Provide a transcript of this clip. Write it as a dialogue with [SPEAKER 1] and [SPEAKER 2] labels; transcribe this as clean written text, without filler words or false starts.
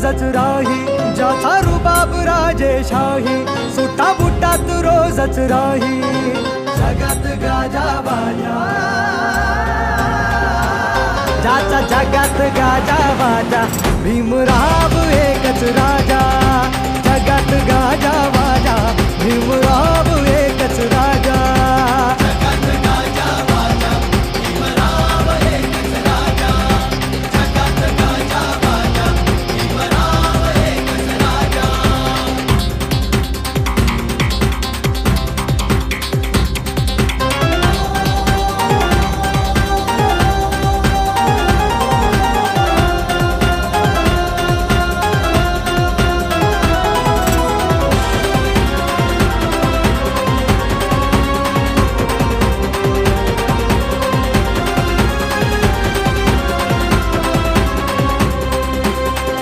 [SPEAKER 1] रोजच राही, ज्याचा रुबाब राजेशाही, सुटा बुटात रोजच राही. जगात गाजा बाजा, ज्याचा जगात गाजा बाजा, भीमराव एकच राजा.